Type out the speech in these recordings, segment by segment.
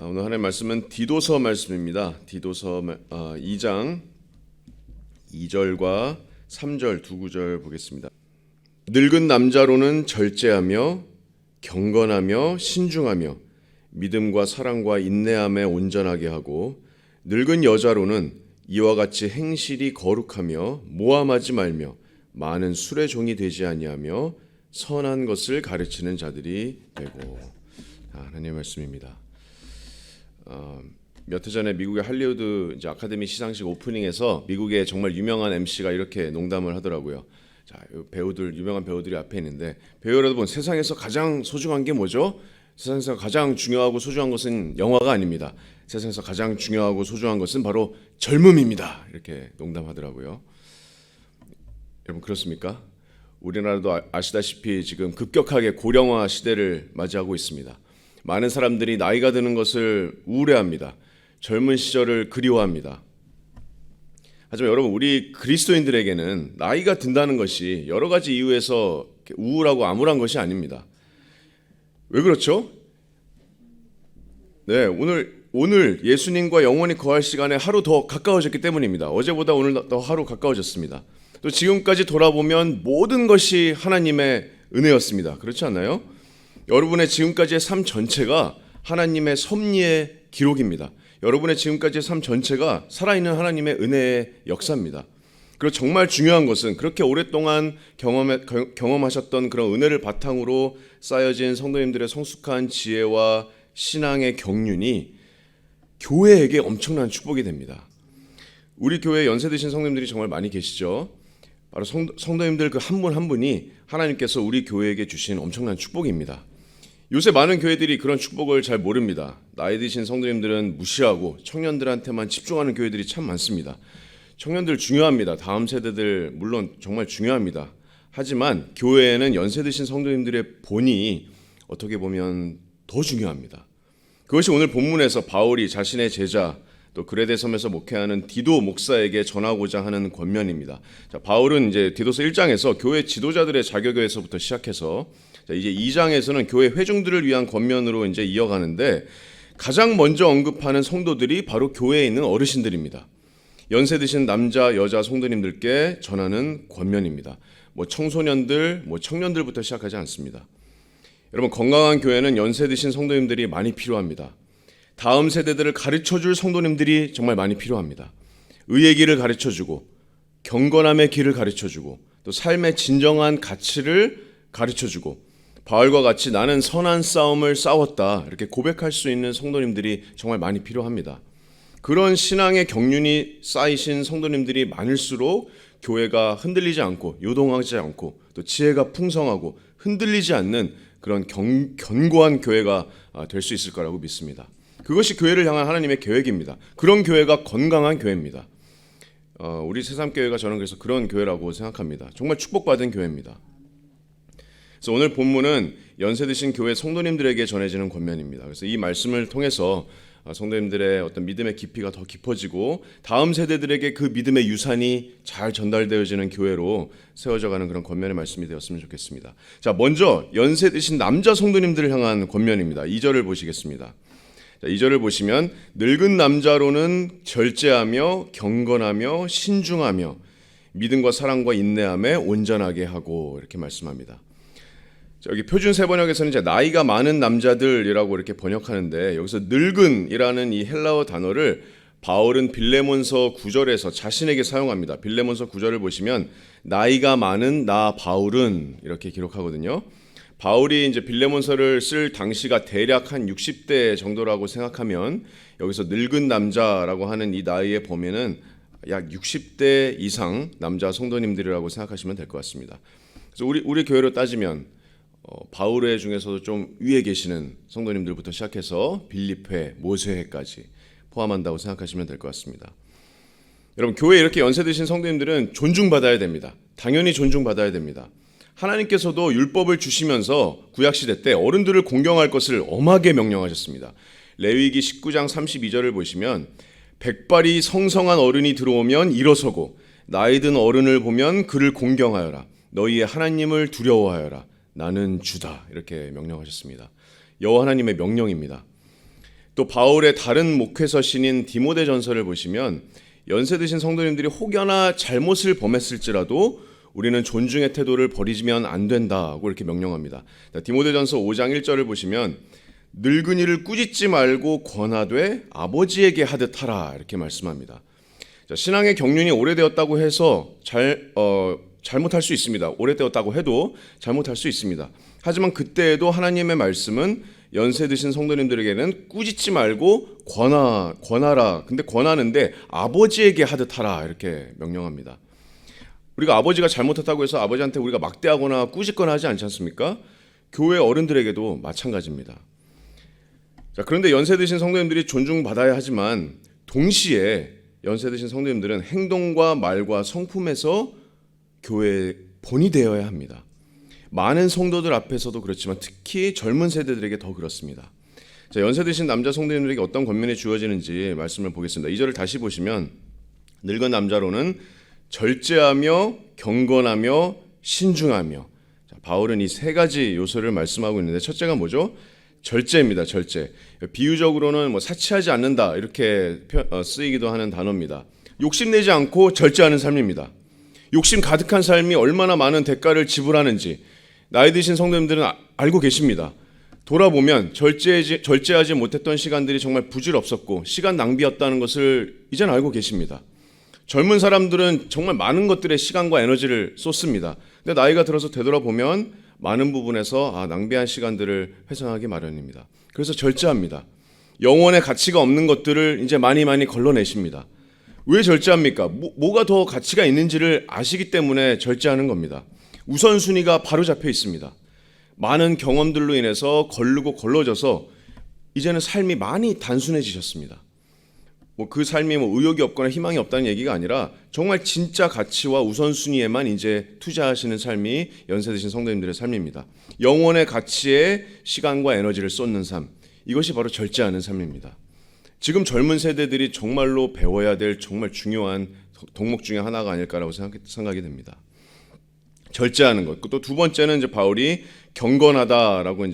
오늘 하나님 말씀은 디도서 말씀입니다. 디도서 2장 2절과 3절 두 구절 보겠습니다. 늙은 남자로는 절제하며 경건하며 신중하며 믿음과 사랑과 인내함에 온전하게 하고 늙은 여자로는 이와 같이 행실이 거룩하며 모함하지 말며 많은 술의 종이 되지 아니하며 선한 것을 가르치는 자들이 되고. 하나님의 말씀입니다. 몇 해 전에 미국의 할리우드 이제 아카데미 시상식 오프닝에서 미국의 정말 유명한 MC가 이렇게 농담을 하더라고요. 자, 배우들 유명한 배우들이 앞에 있는데, 배우 여러분, 세상에서 가장 소중한 게 뭐죠? 세상에서 가장 중요하고 소중한 것은 영화가 아닙니다. 세상에서 가장 중요하고 소중한 것은 바로 젊음입니다. 이렇게 농담하더라고요. 여러분, 그렇습니까? 우리나라도 아시다시피 지금 급격하게 고령화 시대를 맞이하고 있습니다. 많은 사람들이 나이가 드는 것을 우울해합니다. 젊은 시절을 그리워합니다. 하지만 여러분, 우리 그리스도인들에게는 나이가 든다는 것이 여러 가지 이유에서 우울하고 암울한 것이 아닙니다. 왜 그렇죠? 네, 오늘 예수님과 영원히 거할 시간에 하루 더 가까워졌기 때문입니다. 어제보다 오늘 더 하루 가까워졌습니다. 또 지금까지 돌아보면 모든 것이 하나님의 은혜였습니다. 그렇지 않나요? 여러분의 지금까지의 삶 전체가 하나님의 섭리의 기록입니다. 여러분의 지금까지의 삶 전체가 살아있는 하나님의 은혜의 역사입니다. 그리고 정말 중요한 것은 그렇게 오랫동안 경험하셨던 그런 은혜를 바탕으로 쌓여진 성도님들의 성숙한 지혜와 신앙의 경륜이 교회에게 엄청난 축복이 됩니다. 우리 교회 연세 드신 성도님들이 정말 많이 계시죠. 바로 성도님들 그 한 분 한 분이 하나님께서 우리 교회에게 주신 엄청난 축복입니다. 요새 많은 교회들이 그런 축복을 잘 모릅니다. 나이 드신 성도님들은 무시하고 청년들한테만 집중하는 교회들이 참 많습니다. 청년들 중요합니다. 다음 세대들 물론 정말 중요합니다. 하지만 교회에는 연세 드신 성도님들의 본이 어떻게 보면 더 중요합니다. 그것이 오늘 본문에서 바울이 자신의 제자 또 그레데 섬에서 목회하는 디도 목사에게 전하고자 하는 권면입니다. 자, 바울은 이제 디도서 1장에서 교회 지도자들의 자격에서부터 시작해서 이제 2장에서는 교회 회중들을 위한 권면으로 이제 이어가는데, 가장 먼저 언급하는 성도들이 바로 교회에 있는 어르신들입니다. 연세 드신 남자, 여자 성도님들께 전하는 권면입니다. 청소년들, 청년들부터 시작하지 않습니다. 여러분, 건강한 교회는 연세 드신 성도님들이 많이 필요합니다. 다음 세대들을 가르쳐줄 성도님들이 정말 많이 필요합니다. 의의 길을 가르쳐주고 경건함의 길을 가르쳐주고 또 삶의 진정한 가치를 가르쳐주고 바울과 같이 나는 선한 싸움을 싸웠다 이렇게 고백할 수 있는 성도님들이 정말 많이 필요합니다. 그런 신앙의 경륜이 쌓이신 성도님들이 많을수록 교회가 흔들리지 않고 요동하지 않고 또 지혜가 풍성하고 흔들리지 않는 그런 견고한 교회가 될 수 있을 거라고 믿습니다. 그것이 교회를 향한 하나님의 계획입니다. 그런 교회가 건강한 교회입니다. 우리 새삼교회가 저는 그래서 그런 교회라고 생각합니다. 정말 축복받은 교회입니다. 그래서 오늘 본문은 연세 드신 교회 성도님들에게 전해지는 권면입니다. 그래서 이 말씀을 통해서 성도님들의 어떤 믿음의 깊이가 더 깊어지고 다음 세대들에게 그 믿음의 유산이 잘 전달되어지는 교회로 세워져가는 그런 권면의 말씀이 되었으면 좋겠습니다. 자, 먼저 연세 드신 남자 성도님들을 향한 권면입니다. 2절을 보시겠습니다. 자, 2절을 보시면 늙은 남자로는 절제하며 경건하며 신중하며 믿음과 사랑과 인내함에 온전하게 하고 이렇게 말씀합니다. 여기 표준 세번역에서는 이제 나이가 많은 남자들이라고 이렇게 번역하는데, 여기서 늙은이라는 이 헬라어 단어를 바울은 빌레몬서 9절에서 자신에게 사용합니다. 빌레몬서 9절을 보시면 나이가 많은 나 바울은 이렇게 기록하거든요. 바울이 이제 빌레몬서를 쓸 당시가 대략 한 60대 정도라고 생각하면 여기서 늙은 남자라고 하는 이 나이의 범위는 약 60대 이상 남자 성도님들이라고 생각하시면 될 것 같습니다. 그래서 우리 교회로 따지면 바울회 중에서도 좀 위에 계시는 성도님들부터 시작해서 빌립회, 모세회까지 포함한다고 생각하시면 될 것 같습니다. 여러분, 교회에 이렇게 연세 드신 성도님들은 존중받아야 됩니다. 당연히 존중받아야 됩니다. 하나님께서도 율법을 주시면서 구약시대 때 어른들을 공경할 것을 엄하게 명령하셨습니다. 레위기 19장 32절을 보시면 백발이 성성한 어른이 들어오면 일어서고 나이든 어른을 보면 그를 공경하여라. 너희의 하나님을 두려워하여라. 나는 주다 이렇게 명령하셨습니다. 여호와 하나님의 명령입니다. 또 바울의 다른 목회서신인 디모데전서를 보시면 연세 드신 성도님들이 혹여나 잘못을 범했을지라도 우리는 존중의 태도를 버리면 안 된다고 이렇게 명령합니다. 디모데전서 5장 1절을 보시면 늙은이를 꾸짖지 말고 권하되 아버지에게 하듯 하라 이렇게 말씀합니다. 신앙의 경륜이 오래되었다고 해서 잘못할 수 있습니다. 오래되었다고 해도 잘못할 수 있습니다. 하지만 그때에도 하나님의 말씀은 연세 드신 성도님들에게는 꾸짖지 말고 권하라. 근데 권하는데 아버지에게 하듯 하라 이렇게 명령합니다. 우리가 아버지가 잘못했다고 해서 아버지한테 우리가 막대하거나 꾸짖거나 하지 않지 않습니까? 교회 어른들에게도 마찬가지입니다. 자, 그런데 연세 드신 성도님들이 존중받아야 하지만 동시에 연세 드신 성도님들은 행동과 말과 성품에서 교회의 본이 되어야 합니다. 많은 성도들 앞에서도 그렇지만 특히 젊은 세대들에게 더 그렇습니다. 자, 연세 드신 남자 성도님들에게 어떤 권면이 주어지는지 말씀을 보겠습니다. 2절을 다시 보시면 늙은 남자로는 절제하며 경건하며 신중하며. 자, 바울은 이 세 가지 요소를 말씀하고 있는데 첫째가 뭐죠? 절제입니다. 절제. 비유적으로는 사치하지 않는다 이렇게 쓰이기도 하는 단어입니다. 욕심내지 않고 절제하는 삶입니다. 욕심 가득한 삶이 얼마나 많은 대가를 지불하는지 나이 드신 성도님들은 알고 계십니다. 돌아보면 절제하지 못했던 시간들이 정말 부질없었고 시간 낭비였다는 것을 이제는 알고 계십니다. 젊은 사람들은 정말 많은 것들에 시간과 에너지를 쏟습니다. 근데 나이가 들어서 되돌아보면 많은 부분에서 낭비한 시간들을 회상하기 마련입니다. 그래서 절제합니다. 영혼의 가치가 없는 것들을 이제 많이 걸러내십니다. 왜 절제합니까? 뭐가 더 가치가 있는지를 아시기 때문에 절제하는 겁니다. 우선순위가 바로 잡혀 있습니다. 많은 경험들로 인해서 걸러져서 이제는 삶이 많이 단순해지셨습니다. 그 삶이 의욕이 없거나 희망이 없다는 얘기가 아니라 정말 진짜 가치와 우선순위에만 이제 투자하시는 삶이 연세 드신 성도님들의 삶입니다. 영혼의 가치에 시간과 에너지를 쏟는 삶, 이것이 바로 절제하는 삶입니다. 지금 젊은 세대들이 정말로 배워야 될 정말 중요한 덕목 중에 하나가 아닐까라고 생각이 됩니다. 절제하는 것. 또 두 번째는 이제 바울이 경건하다라고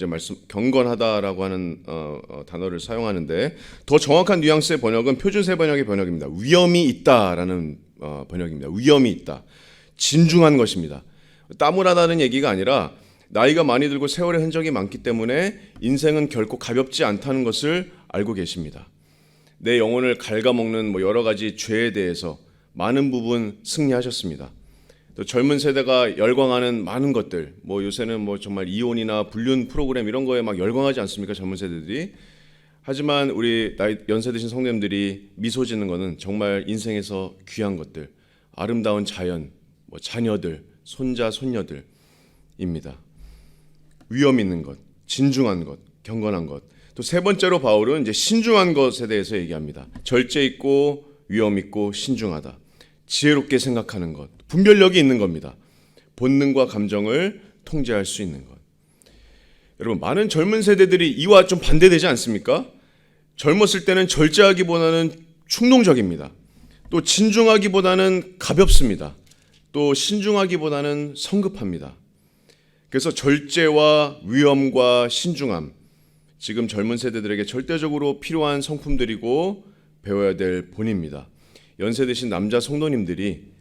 하는 단어를 사용하는데 더 정확한 뉘앙스의 번역은 표준세 번역의 번역입니다. 위험이 있다라는 번역입니다. 위험이 있다. 진중한 것입니다. 따분하다는 얘기가 아니라 나이가 많이 들고 세월의 흔적이 많기 때문에 인생은 결코 가볍지 않다는 것을 알고 계십니다. 내 영혼을 갉아먹는 여러 가지 죄에 대해서 많은 부분 승리하셨습니다. 또 젊은 세대가 열광하는 많은 것들, 요새는 정말 이혼이나 불륜 프로그램 이런 거에 막 열광하지 않습니까? 젊은 세대들이. 하지만 우리 연세 드신 성도님들이 미소 짓는 거는 정말 인생에서 귀한 것들, 아름다운 자연, 자녀들, 손자, 손녀들입니다. 위험 있는 것, 진중한 것, 경건한 것. 또 세 번째로 바울은 이제 신중한 것에 대해서 얘기합니다. 절제 있고 위험 있고 신중하다. 지혜롭게 생각하는 것, 분별력이 있는 겁니다. 본능과 감정을 통제할 수 있는 것. 여러분, 많은 젊은 세대들이 이와 좀 반대되지 않습니까? 젊었을 때는 절제하기보다는 충동적입니다. 또 진중하기보다는 가볍습니다. 또 신중하기보다는 성급합니다. 그래서 절제와 위험과 신중함, 지금 젊은 세대들에게 절대적으로 필요한 성품들이고 배워야 될 본입니다. 연세 드신 남자 성도님들이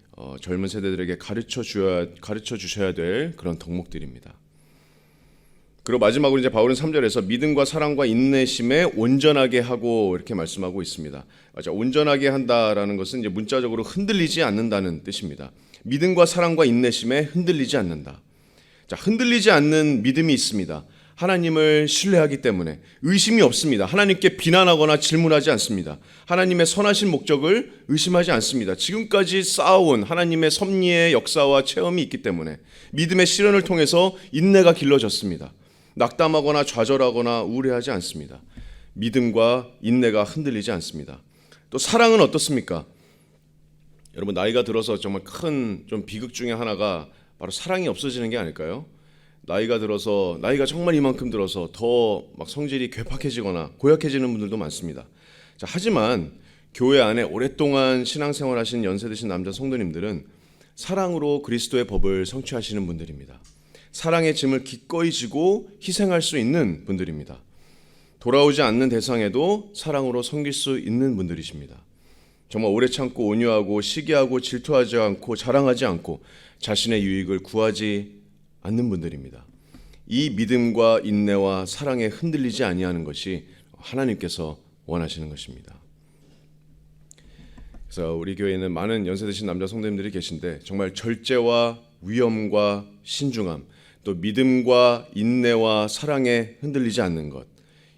젊은 세대들에게 가르쳐 주셔야 될 그런 덕목들입니다. 그리고 마지막으로 이제 바울은 3절에서 믿음과 사랑과 인내심에 온전하게 하고 이렇게 말씀하고 있습니다. 맞아, 온전하게 한다라는 것은 이제 문자적으로 흔들리지 않는다는 뜻입니다. 믿음과 사랑과 인내심에 흔들리지 않는다. 자, 흔들리지 않는 믿음이 있습니다. 하나님을 신뢰하기 때문에 의심이 없습니다. 하나님께 비난하거나 질문하지 않습니다. 하나님의 선하신 목적을 의심하지 않습니다. 지금까지 쌓아온 하나님의 섭리의 역사와 체험이 있기 때문에 믿음의 시련을 통해서 인내가 길러졌습니다. 낙담하거나 좌절하거나 우울해하지 않습니다. 믿음과 인내가 흔들리지 않습니다. 또 사랑은 어떻습니까? 여러분, 나이가 들어서 정말 큰 좀 비극 중에 하나가 바로 사랑이 없어지는 게 아닐까요? 나이가 정말 이만큼 들어서 더 막 성질이 괴팍해지거나 고약해지는 분들도 많습니다. 자, 하지만 교회 안에 오랫동안 신앙생활하신 연세 드신 남자 성도님들은 사랑으로 그리스도의 법을 성취하시는 분들입니다. 사랑의 짐을 기꺼이 지고 희생할 수 있는 분들입니다. 돌아오지 않는 대상에도 사랑으로 섬길 수 있는 분들이십니다. 정말 오래 참고 온유하고 시기하고 질투하지 않고 자랑하지 않고 자신의 유익을 구하지 않는 분들입니다. 이 믿음과 인내와 사랑에 흔들리지 아니하는 것이 하나님께서 원하시는 것입니다. 그래서 우리 교회에는 많은 연세 드신 남자 성도님들이 계신데 정말 절제와 위엄과 신중함, 또 믿음과 인내와 사랑에 흔들리지 않는 것,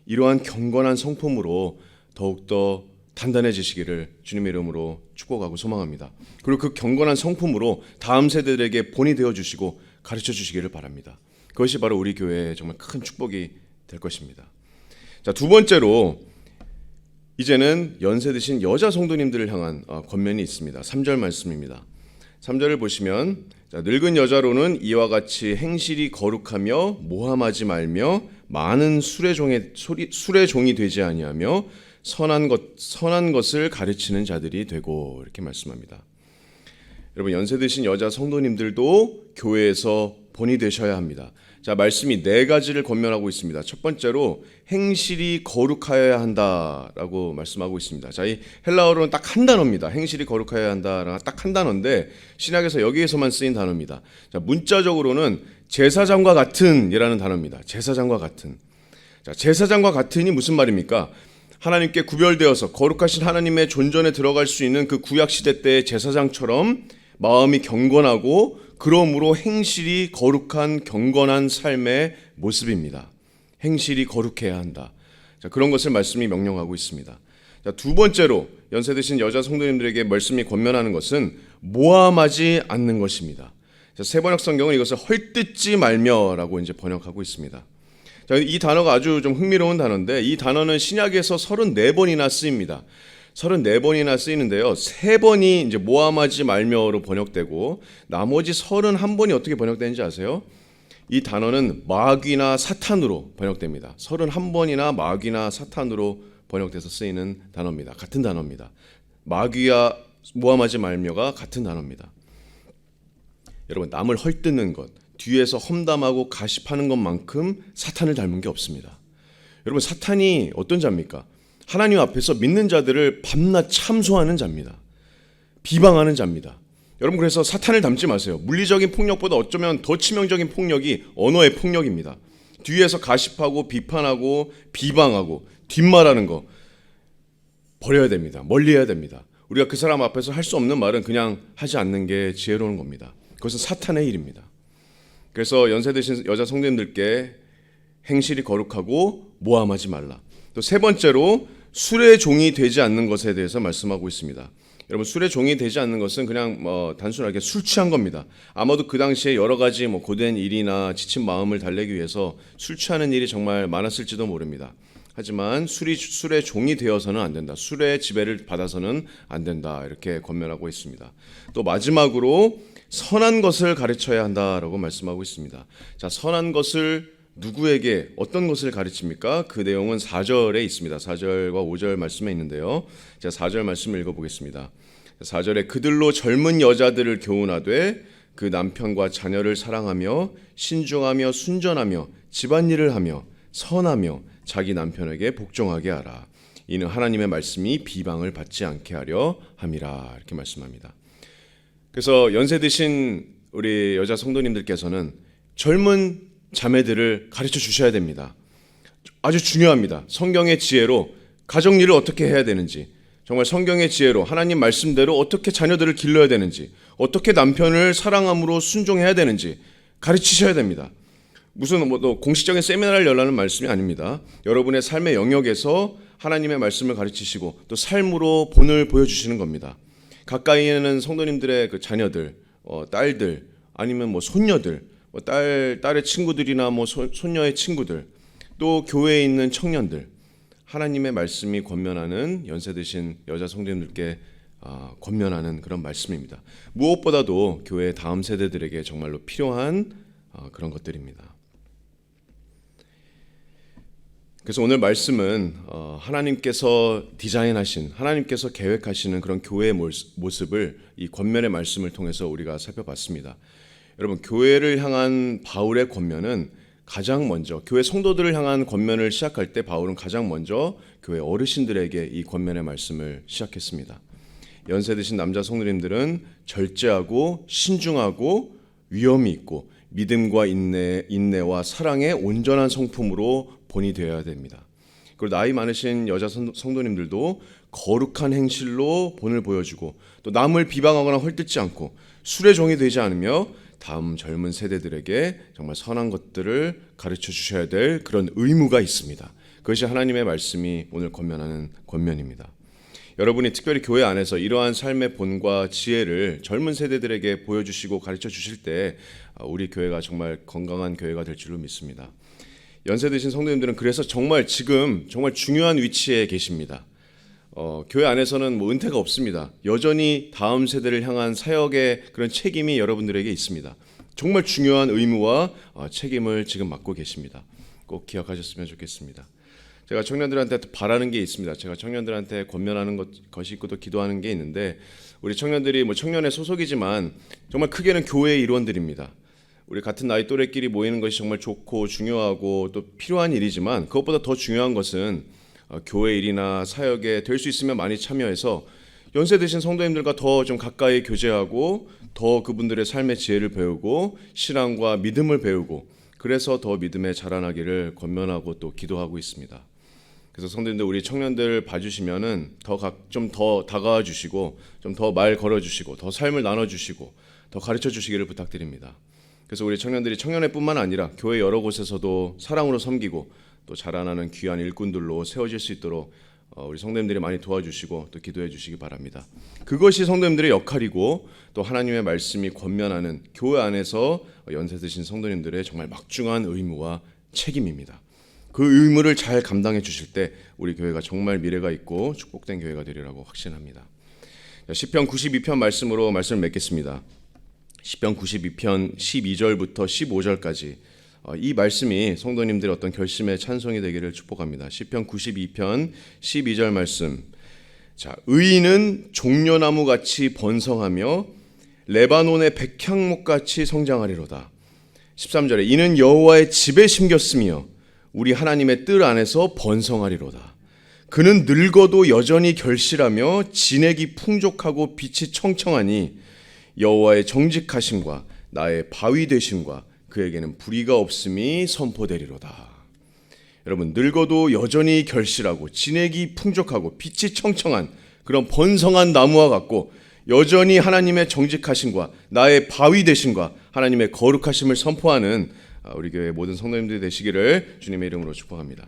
이러한 경건한 성품으로 더욱더 단단해지시기를 주님의 이름으로 축복하고 소망합니다. 그리고 그 경건한 성품으로 다음 세대들에게 본이 되어주시고 가르쳐 주시기를 바랍니다. 그것이 바로 우리 교회의 정말 큰 축복이 될 것입니다. 자, 두 번째로 이제는 연세 드신 여자 성도님들을 향한 권면이 있습니다. 3절 말씀입니다. 3절을 보시면 늙은 여자로는 이와 같이 행실이 거룩하며 모함하지 말며 많은 술의 종이 되지 아니하며 선한 것을 가르치는 자들이 되고, 이렇게 말씀합니다. 여러분, 연세 드신 여자 성도님들도 교회에서 본이 되셔야 합니다. 자, 말씀이 네 가지를 권면하고 있습니다. 첫 번째로 행실이 거룩하여야 한다라고 말씀하고 있습니다. 자, 이 헬라어로는 딱 한 단어입니다. 행실이 거룩하여야 한다라는 딱 한 단어인데 신약에서 여기에서만 쓰인 단어입니다. 자, 문자적으로는 제사장과 같은이라는 단어입니다. 제사장과 같은. 자, 제사장과 같은이 무슨 말입니까? 하나님께 구별되어서 거룩하신 하나님의 존전에 들어갈 수 있는 그 구약 시대 때의 제사장처럼 마음이 경건하고 그러므로 행실이 거룩한 경건한 삶의 모습입니다. 행실이 거룩해야 한다. 자, 그런 것을 말씀이 명령하고 있습니다. 자, 두 번째로 연세 드신 여자 성도님들에게 말씀이 권면하는 것은 모함하지 않는 것입니다. 자, 세번역 성경은 이것을 헐뜯지 말며라고 이제 번역하고 있습니다. 자, 이 단어가 아주 좀 흥미로운 단어인데 이 단어는 신약에서 34번이나 쓰입니다. 34번이나 쓰이는데요. 3번이 이제 모함하지 말며로 번역되고 나머지 31번이 어떻게 번역되는지 아세요? 이 단어는 마귀나 사탄으로 번역됩니다. 31번이나 마귀나 사탄으로 번역돼서 쓰이는 단어입니다. 같은 단어입니다. 마귀와 모함하지 말며가 같은 단어입니다. 여러분, 남을 헐뜯는 것, 뒤에서 험담하고 가십하는 것만큼 사탄을 닮은 게 없습니다. 여러분, 사탄이 어떤 자입니까? 하나님 앞에서 믿는 자들을 밤낮 참소하는 자입니다. 비방하는 자입니다. 여러분, 그래서 사탄을 닮지 마세요. 물리적인 폭력보다 어쩌면 더 치명적인 폭력이 언어의 폭력입니다. 뒤에서 가십하고 비판하고 비방하고 뒷말하는 거 버려야 됩니다. 멀리해야 됩니다. 우리가 그 사람 앞에서 할 수 없는 말은 그냥 하지 않는 게 지혜로운 겁니다. 그것은 사탄의 일입니다. 그래서 연세 드신 여자 성도님들께 행실이 거룩하고 모함하지 말라. 또 세 번째로 술의 종이 되지 않는 것에 대해서 말씀하고 있습니다. 여러분, 술의 종이 되지 않는 것은 그냥 단순하게 술 취한 겁니다. 아마도 그 당시에 여러 가지 고된 일이나 지친 마음을 달래기 위해서 술 취하는 일이 정말 많았을지도 모릅니다. 하지만 술의 종이 되어서는 안 된다. 술의 지배를 받아서는 안 된다. 이렇게 권면하고 있습니다. 또 마지막으로 선한 것을 가르쳐야 한다라고 말씀하고 있습니다. 자, 선한 것을 누구에게 어떤 것을 가르칩니까? 그 내용은 4절에 있습니다. 4절과 5절 말씀에 있는데요. 제가 4절 말씀을 읽어보겠습니다. 4절에 그들로 젊은 여자들을 교훈하되 그 남편과 자녀를 사랑하며 신중하며 순전하며 집안일을 하며 선하며 자기 남편에게 복종하게 하라. 이는 하나님의 말씀이 비방을 받지 않게 하려 함이라. 이렇게 말씀합니다. 그래서 연세 드신 우리 여자 성도님들께서는 젊은 자매들을 가르쳐 주셔야 됩니다. 아주 중요합니다. 성경의 지혜로 가정일을 어떻게 해야 되는지, 정말 성경의 지혜로 하나님 말씀대로 어떻게 자녀들을 길러야 되는지, 어떻게 남편을 사랑함으로 순종해야 되는지 가르치셔야 됩니다. 무슨 또 공식적인 세미나를 열라는 말씀이 아닙니다. 여러분의 삶의 영역에서 하나님의 말씀을 가르치시고 또 삶으로 본을 보여주시는 겁니다. 가까이에는 성도님들의 그 자녀들, 딸들, 아니면 손녀들, 딸의 친구들이나 손녀의 친구들, 또 교회에 있는 청년들, 하나님의 말씀이 권면하는 연세 드신 여자 성도님들께 권면하는 그런 말씀입니다. 무엇보다도 교회 다음 세대들에게 정말로 필요한 그런 것들입니다. 그래서 오늘 말씀은 하나님께서 디자인하신, 하나님께서 계획하시는 그런 교회의 모습을 이 권면의 말씀을 통해서 우리가 살펴봤습니다. 여러분, 교회를 향한 바울의 권면은 가장 먼저 교회 성도들을 향한 권면을 시작할 때 바울은 가장 먼저 교회 어르신들에게 이 권면의 말씀을 시작했습니다. 연세 드신 남자 성도님들은 절제하고 신중하고 위엄이 있고 믿음과 인내와 사랑의 온전한 성품으로 본이 되어야 됩니다. 그리고 나이 많으신 여자 성도님들도 거룩한 행실로 본을 보여주고 또 남을 비방하거나 헐뜯지 않고 술의 종이 되지 않으며 다음 젊은 세대들에게 정말 선한 것들을 가르쳐 주셔야 될 그런 의무가 있습니다. 그것이 하나님의 말씀이 오늘 권면하는 권면입니다. 여러분이 특별히 교회 안에서 이러한 삶의 본과 지혜를 젊은 세대들에게 보여주시고 가르쳐 주실 때 우리 교회가 정말 건강한 교회가 될 줄로 믿습니다. 연세 드신 성도님들은 그래서 정말 지금 정말 중요한 위치에 계십니다. 교회 안에서는 은퇴가 없습니다. 여전히 다음 세대를 향한 사역의 그런 책임이 여러분들에게 있습니다. 정말 중요한 의무와 책임을 지금 맡고 계십니다. 꼭 기억하셨으면 좋겠습니다. 제가 청년들한테 바라는 게 있습니다. 제가 청년들한테 권면하는 것이 있고 또 기도하는 게 있는데 우리 청년들이 청년의 소속이지만 정말 크게는 교회의 일원들입니다. 우리 같은 나이 또래끼리 모이는 것이 정말 좋고 중요하고 또 필요한 일이지만 그것보다 더 중요한 것은 교회 일이나 사역에 될 수 있으면 많이 참여해서 연세 드신 성도님들과 더 좀 가까이 교제하고 더 그분들의 삶의 지혜를 배우고 신앙과 믿음을 배우고 그래서 더 믿음에 자라나기를 권면하고 또 기도하고 있습니다. 그래서 성도님들 우리 청년들 봐주시면은 좀 더 다가와 주시고 좀 더 말 걸어주시고 더 삶을 나눠주시고 더 가르쳐 주시기를 부탁드립니다. 그래서 우리 청년들이 청년회뿐만 아니라 교회 여러 곳에서도 사랑으로 섬기고 또 자라나는 귀한 일꾼들로 세워질 수 있도록 우리 성도님들이 많이 도와주시고 또 기도해 주시기 바랍니다. 그것이 성도님들의 역할이고 또 하나님의 말씀이 권면하는 교회 안에서 연세 드신 성도님들의 정말 막중한 의무와 책임입니다. 그 의무를 잘 감당해 주실 때 우리 교회가 정말 미래가 있고 축복된 교회가 되리라고 확신합니다. 시편 92편 말씀으로 말씀을 맺겠습니다. 시편 92편 12절부터 15절까지 이 말씀이 성도님들의 어떤 결심의 찬송이 되기를 축복합니다. 시편 92편 12절 말씀. 자, 의인은 종려나무 같이 번성하며 레바논의 백향목 같이 성장하리로다. 13절에 이는 여호와의 집에 심겼으며 우리 하나님의 뜰 안에서 번성하리로다. 그는 늙어도 여전히 결실하며 진액이 풍족하고 빛이 청청하니 여호와의 정직하심과 나의 바위 되심과 그에게는 불의가 없음이 선포되리로다. 여러분, 늙어도 여전히 결실하고 진액이 풍족하고 빛이 청청한 그런 번성한 나무와 같고 여전히 하나님의 정직하심과 나의 바위 되심과 하나님의 거룩하심을 선포하는 우리 교회 모든 성도님들이 되시기를 주님의 이름으로 축복합니다.